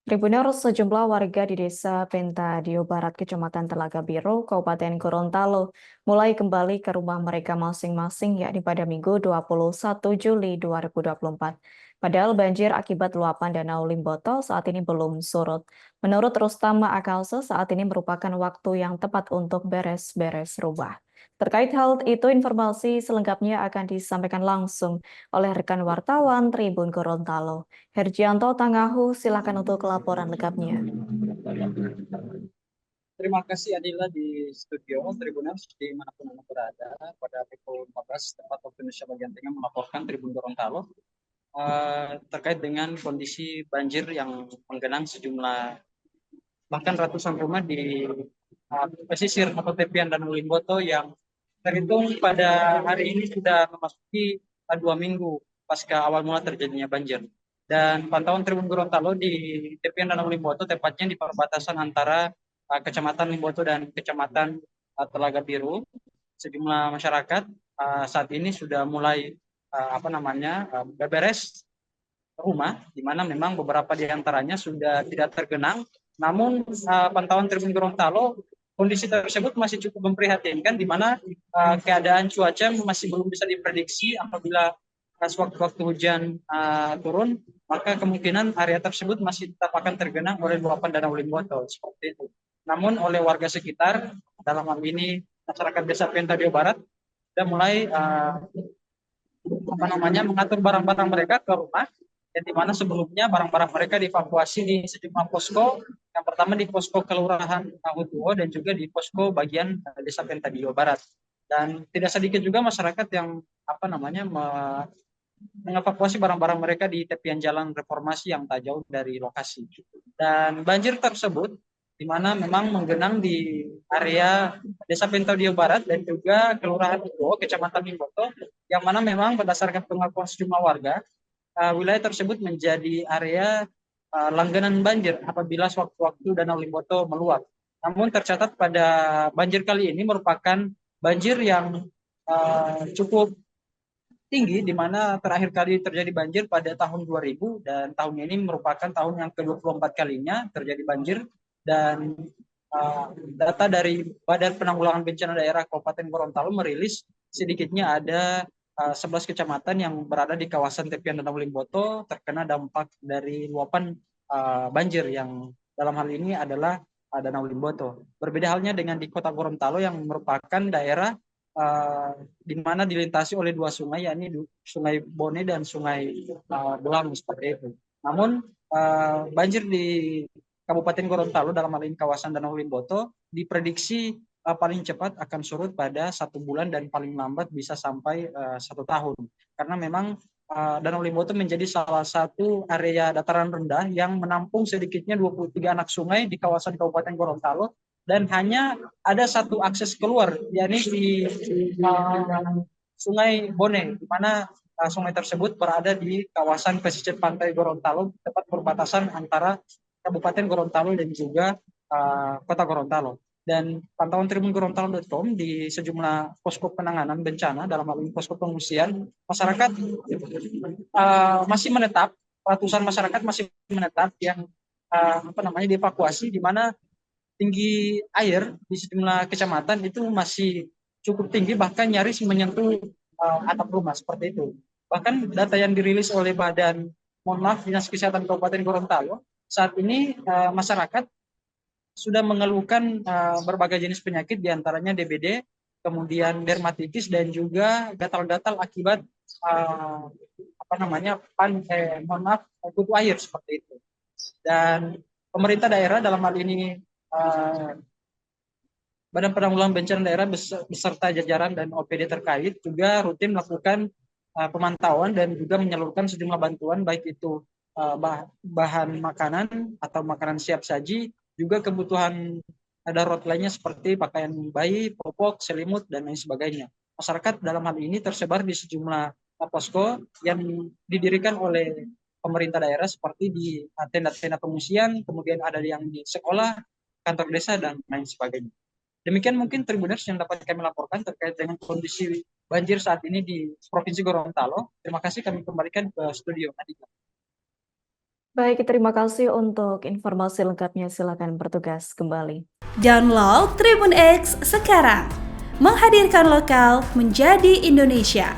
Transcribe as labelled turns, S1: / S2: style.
S1: Tribunner sejumlah warga di Desa Pentadio Barat, Kecamatan Telaga Biru, Kabupaten Gorontalo, mulai kembali ke rumah mereka masing-masing, yakni pada Minggu 21 Juli 2024. Padahal banjir akibat luapan Danau Limboto saat ini belum surut. Menurut Rustam Akalse, saat ini merupakan waktu yang tepat untuk beres-beres rumah. Terkait hal itu, informasi selengkapnya akan disampaikan langsung oleh rekan wartawan Tribun Gorontalo. Herjianto Tangahu, silakan untuk laporan lengkapnya.
S2: Terima kasih Adila di studio Tribuners dimanapun Anda berada. Pada pukul 14 tepat waktu Indonesia bagian tengah melaporkan Tribun Gorontalo terkait dengan kondisi banjir yang menggenang sejumlah bahkan ratusan rumah di pesisir atau tepian Danau Limboto yang terhitung pada hari ini sudah memasuki 2 minggu pasca awal mula terjadinya banjir. Dan pantauan Tribun Gorontalo di tepian Danau Limboto, tepatnya di perbatasan antara Kecamatan Limboto dan Kecamatan Telaga Biru, sejumlah masyarakat saat ini sudah mulai beberes rumah, di mana memang beberapa di antaranya sudah tidak tergenang. Namun pantauan Tribun Gorontalo, kondisi tersebut masih cukup memprihatinkan, di mana keadaan cuaca masih belum bisa diprediksi. Apabila sewaktu-waktu hujan turun, maka kemungkinan area tersebut masih tetap akan tergenang oleh luapan Danau Limboto, seperti itu. Namun oleh warga sekitar, dalam hal ini masyarakat Desa Pentadio Barat, sudah mulai mengatur barang-barang mereka ke rumah, yang dimana sebelumnya barang-barang mereka dievakuasi di sejumlah posko. Yang pertama di posko Kelurahan Hutuo dan juga di posko bagian Desa Pentadio Barat. Dan tidak sedikit juga masyarakat yang mengevakuasi barang-barang mereka di tepian jalan Reformasi yang tak jauh dari lokasi. Dan banjir tersebut di mana memang menggenang di area Desa Pentadio Barat dan juga Kelurahan Hutuo, Kecamatan Limboto, yang mana memang berdasarkan pengakuan sejumlah warga, wilayah tersebut menjadi area langganan banjir apabila sewaktu-waktu Danau Limboto meluap. Namun tercatat pada banjir kali ini merupakan banjir yang cukup tinggi, di mana terakhir kali terjadi banjir pada tahun 2000, dan tahun ini merupakan tahun yang ke-24 kalinya terjadi banjir. Dan data dari Badan Penanggulangan Bencana Daerah Kabupaten Gorontalo merilis sedikitnya ada 11 kecamatan yang berada di kawasan tepian Danau Limboto terkena dampak dari luapan banjir, yang dalam hal ini adalah Danau Limboto. Berbeda halnya dengan di Kota Gorontalo yang merupakan daerah di mana dilintasi oleh dua sungai, yakni Sungai Bone dan Sungai Belang, seperti itu. Namun banjir di Kabupaten Gorontalo dalam hal ini kawasan Danau Limboto diprediksi paling cepat akan surut pada 1 bulan dan paling lambat bisa sampai 1 tahun, karena memang Danau Limboto menjadi salah satu area dataran rendah yang menampung sedikitnya 23 anak sungai di kawasan Kabupaten Gorontalo, dan hanya ada satu akses keluar, yakni di Sungai Bone, di mana sungai tersebut berada di kawasan pesisir pantai Gorontalo, tepat perbatasan antara Kabupaten Gorontalo dan juga Kota Gorontalo. Dan pantauan Tribun Gorontalo.com di sejumlah posko penanganan bencana, dalam hal ini posko pengungsian, masyarakat masih menetap, ratusan masyarakat masih menetap yang dievakuasi, di mana tinggi air di sejumlah kecamatan itu masih cukup tinggi, bahkan nyaris menyentuh atap rumah, seperti itu. Bahkan data yang dirilis oleh Dinas Kesehatan Kabupaten Gorontalo, saat ini masyarakat sudah mengeluhkan berbagai jenis penyakit, diantaranya DBD, kemudian dermatitis, dan juga gatal-gatal akibat kutu air, seperti itu. Dan pemerintah daerah dalam hal ini Badan Penanggulangan Bencana Daerah beserta jajaran dan OPD terkait juga rutin melakukan pemantauan dan juga menyalurkan sejumlah bantuan, baik itu bahan makanan atau makanan siap saji, juga kebutuhan darurat lainnya seperti pakaian bayi, popok, selimut, dan lain sebagainya. Masyarakat dalam hal ini tersebar di sejumlah posko yang didirikan oleh pemerintah daerah, seperti di tenda-tenda pengungsian, kemudian ada yang di sekolah, kantor desa, dan lain sebagainya. Demikian mungkin Tribuners yang dapat kami laporkan terkait dengan kondisi banjir saat ini di Provinsi Gorontalo. Terima kasih, kami kembalikan ke studio.
S1: Baik, terima kasih untuk informasi lengkapnya. Silakan bertugas kembali.
S3: Download Tribun X sekarang, menghadirkan lokal menjadi Indonesia.